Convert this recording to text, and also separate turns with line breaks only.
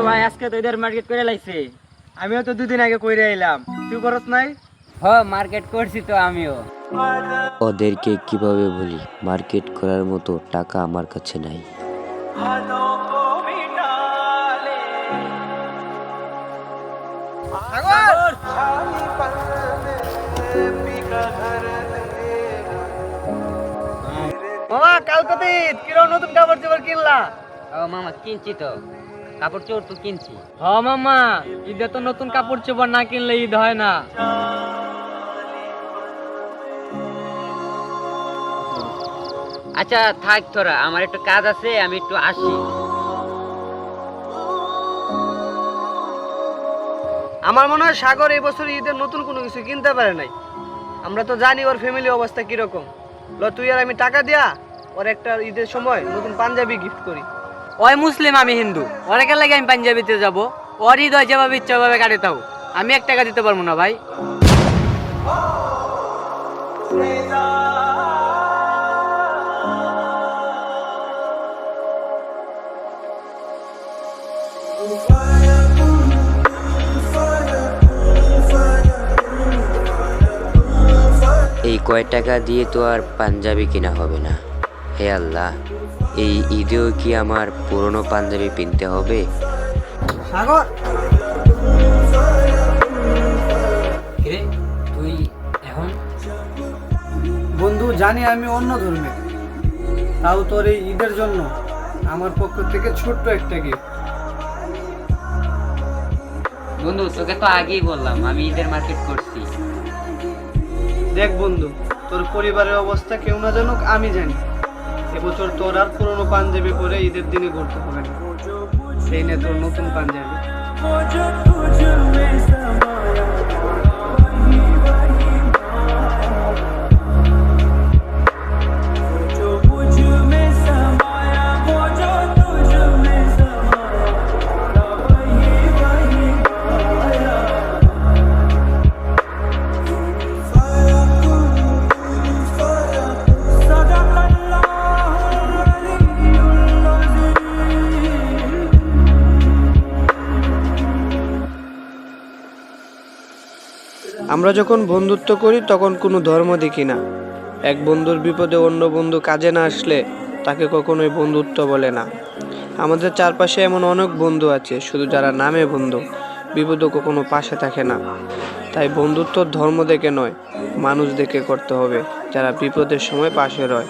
ভাই আজকে তো ঈদের মার্কেট করে লাইছে।
আমিও তো দুদিন আগে কইরে আইলাম, তুই করস নাই?
মার্কেট করছি তো আমিও।
ওদেরকে কিভাবে বলি মার্কেট করার মতো টাকা আমার কাছে নাই।
মামা কালকে তো ঈদ, কিরকম নতুন কাপড় চোপড় কিনলা?
মামা কিনছি তো, কাপড় চোপড় তো কিনছি।
মামা, ঈদে তো নতুন কাপড় চোপড় না কিনলে ঈদ হয় না।
আচ্ছা থাক তোরা, আমার একটু কাজ আছে, আমি একটু আসি।
আমার মনে হয় সাগর এই বছর ঈদের নতুন কোনো কিছু কিনতে পারে নাই। আমরা তো জানি ওর ফ্যামিলি অবস্থা কিরকম। তুই আর আমি টাকা দিয়া ওর একটা ঈদের সময় নতুন পাঞ্জাবি গিফট করি।
ওই মুসলিম, আমি হিন্দু, ওরে লাগে আমি পাঞ্জাবিতে যাব? ওর ঈদ হয় যেভাবে ইচ্ছা ভাবে কাটাতাও, আমি 1 টাকা দিতে পারবো না ভাই।
এই কয় টাকা দিয়ে তো আর পাঞ্জাবি কেনা হবে না। হে আল্লাহ, এই ঈদেও কি আমার পুরনো পাঞ্জাবি কিনতে হবে?
সাগর,
তুই এখন?
বন্ধু, জানি আমি অন্য ধর্মের, তাও তোর এই ঈদের জন্য আমার পক্ষ থেকে ছোট্ট একটা গিফট।
বন্ধু তোকে তো আগেই বললাম আমি ঈদের মার্কেট করছি।
দেখ বন্ধু, তোর পরিবারের অবস্থা কেউ না জানুক, আমি জানি। এবছর তোর আর পুরনো পাঞ্জাবি পরে ঈদের দিনে ঘুরতে হবে না। সেই নে তোর নতুন পাঞ্জাবি। আমরা যখন বন্ধুত্ব করি তখন কোনো ধর্ম দেখি না। এক বন্ধুর বিপদে অন্য বন্ধু কাজে না আসলে তাকে কখনোই বন্ধুত্ব বলে না। আমাদের চারপাশে এমন অনেক বন্ধু আছে, শুধু যারা নামে বন্ধু, বিপদে কখনো পাশে থাকে না। তাই বন্ধুত্ব ধর্ম দেখে নয়, মানুষ দেখে করতে হবে, যারা বিপদের সময় পাশে রয়।